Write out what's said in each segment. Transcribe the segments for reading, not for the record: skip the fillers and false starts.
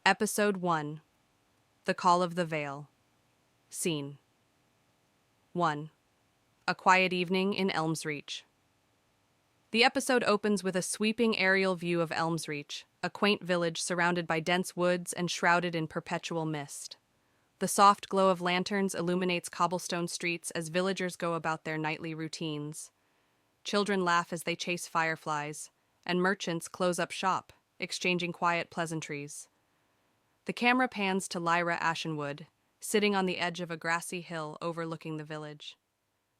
Episode 1. The Call of the Vale. Scene 1. A quiet evening in Elms Reach. The episode opens with a sweeping aerial view of Elms Reach, a quaint village surrounded by dense woods and shrouded in perpetual mist. The soft glow of lanterns illuminates cobblestone streets as villagers go about their nightly routines. Children laugh as they chase fireflies, and merchants close up shop, exchanging quiet pleasantries. The camera pans to Lyra Ashen, sitting on the edge of a grassy hill overlooking the village.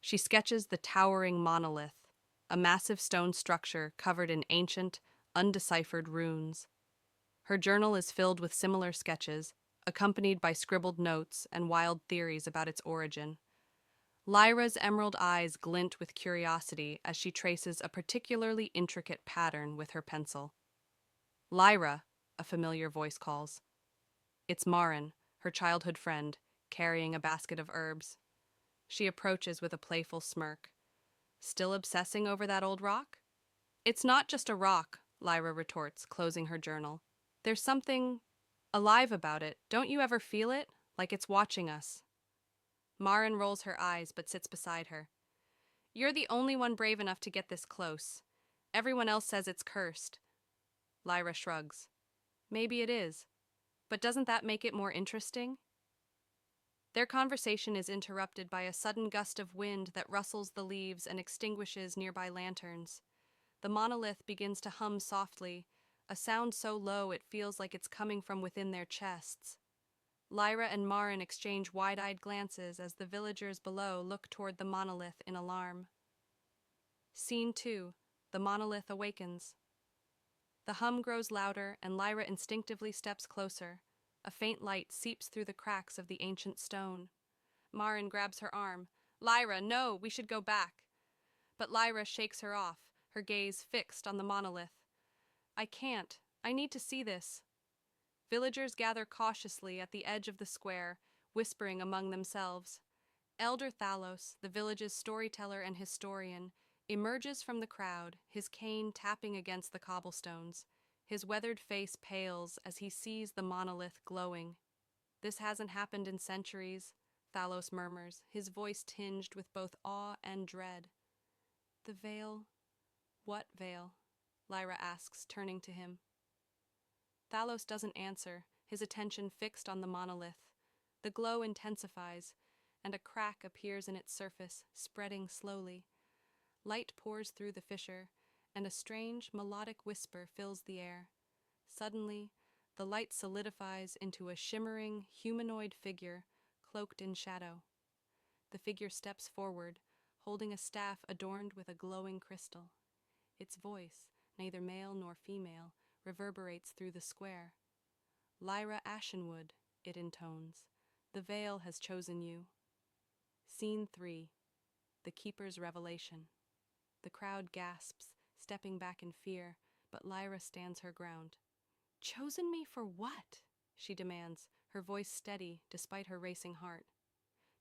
She sketches the towering monolith, a massive stone structure covered in ancient, undeciphered runes. Her journal is filled with similar sketches, accompanied by scribbled notes and wild theories about its origin. Lyra's emerald eyes glint with curiosity as she traces a particularly intricate pattern with her pencil. "Lyra," a familiar voice calls. It's Marin, her childhood friend, carrying a basket of herbs. She approaches with a playful smirk. "Still obsessing over that old rock?" "It's not just a rock," Lyra retorts, closing her journal. "There's something alive about it. Don't you ever feel it? Like it's watching us?" Marin rolls her eyes but sits beside her. "You're the only one brave enough to get this close. Everyone else says it's cursed." Lyra shrugs. "Maybe it is. But doesn't that make it more interesting?" Their conversation is interrupted by a sudden gust of wind that rustles the leaves and extinguishes nearby lanterns. The monolith begins to hum softly, a sound so low it feels like it's coming from within their chests. Lyra and Marin exchange wide-eyed glances as the villagers below look toward the monolith in alarm. Scene 2. The monolith awakens. The hum grows louder, and Lyra instinctively steps closer. A faint light seeps through the cracks of the ancient stone. Marin grabs her arm. "Lyra, no, we should go back." But Lyra shakes her off, her gaze fixed on the monolith. "I can't. I need to see this." Villagers gather cautiously at the edge of the square, whispering among themselves. Elder Thalos, the village's storyteller and historian, emerges from the crowd, his cane tapping against the cobblestones. His weathered face pales as he sees the monolith glowing. "This hasn't happened in centuries," Thalos murmurs, his voice tinged with both awe and dread. "The veil—" "What veil?" Lyra asks, turning to him. Thalos doesn't answer, his attention fixed on the monolith. The glow intensifies, and a crack appears in its surface, spreading slowly. Light pours through the fissure, and a strange, melodic whisper fills the air. Suddenly, the light solidifies into a shimmering, humanoid figure, cloaked in shadow. The figure steps forward, holding a staff adorned with a glowing crystal. Its voice, neither male nor female, reverberates through the square. "Lyra Ashen," it intones. "The veil has chosen you." Scene 3. The Keeper's Revelation. The crowd gasps, stepping back in fear, but Lyra stands her ground. "Chosen me for what?" she demands, her voice steady despite her racing heart.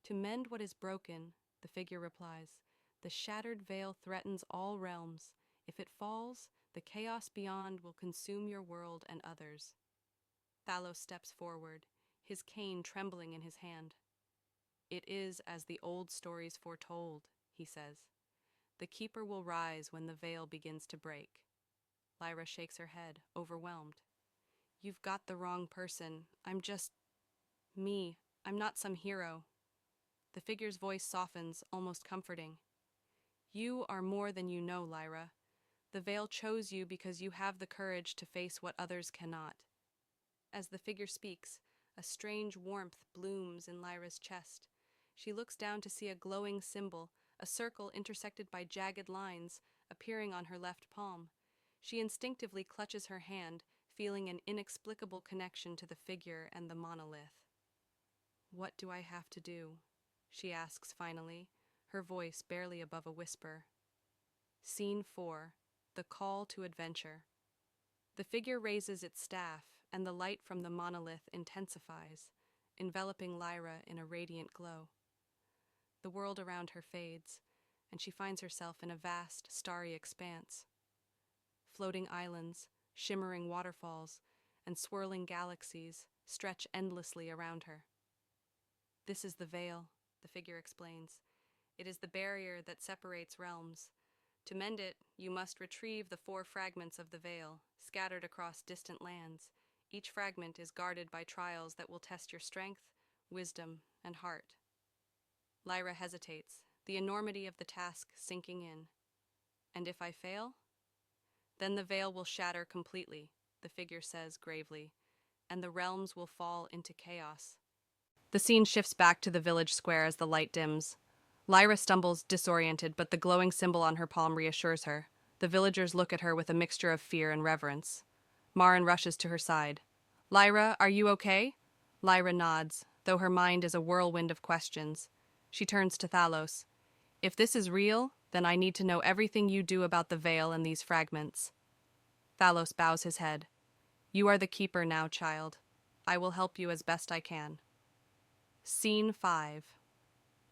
"To mend what is broken," the figure replies. "The shattered veil threatens all realms. If it falls, the chaos beyond will consume your world and others." Thalos steps forward, his cane trembling in his hand. "It is as the old stories foretold," he says. "The keeper will rise when the veil begins to break." Lyra shakes her head, overwhelmed. "You've got the wrong person. I'm just me. I'm not some hero." The figure's voice softens, almost comforting. "You are more than you know, Lyra. The veil chose you because you have the courage to face what others cannot." As the figure speaks, a strange warmth blooms in Lyra's chest. She looks down to see a glowing symbol, a circle intersected by jagged lines, appearing on her left palm. She instinctively clutches her hand, feeling an inexplicable connection to the figure and the monolith. "What do I have to do?" she asks finally, her voice barely above a whisper. Scene 4. The Call to Adventure. The figure raises its staff, and the light from the monolith intensifies, enveloping Lyra in a radiant glow. The world around her fades, and she finds herself in a vast, starry expanse. Floating islands, shimmering waterfalls, and swirling galaxies stretch endlessly around her. This is the veil, the figure explains. It is the barrier that separates realms. To mend it, you must retrieve the 4 fragments of the veil, scattered across distant lands. Each fragment is guarded by trials that will test your strength, wisdom, and heart. Lyra hesitates, the enormity of the task sinking in. And if I fail? Then the veil will shatter completely, the figure says gravely, and the realms will fall into chaos. The scene shifts back to the village square as the light dims. Lyra stumbles, disoriented, but the glowing symbol on her palm reassures her. The villagers look at her with a mixture of fear and reverence. Marin rushes to her side. Lyra, are you okay? Lyra nods, though her mind is a whirlwind of questions. She turns to Thalos. If this is real, then I need to know everything you do about the veil and these fragments. Thalos bows his head. You are the keeper now, child. I will help you as best I can. Scene 5.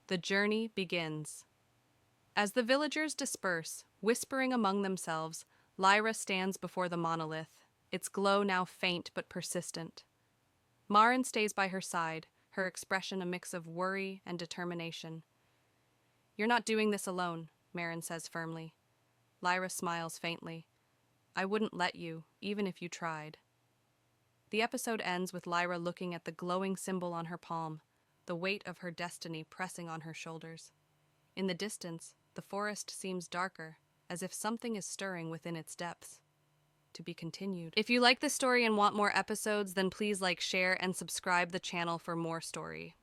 The journey begins. As the villagers disperse, whispering among themselves, Lyra stands before the monolith, its glow now faint but persistent. Marin stays by her side, her expression a mix of worry and determination. You're not doing this alone, Marin says firmly. Lyra smiles faintly. I wouldn't let you, even if you tried. The episode ends with Lyra looking at the glowing symbol on her palm, the weight of her destiny pressing on her shoulders. In the distance, the forest seems darker, as if something is stirring within its depths. To be continued. If you like this story and want more episodes, then please like, share, and subscribe the channel for more story.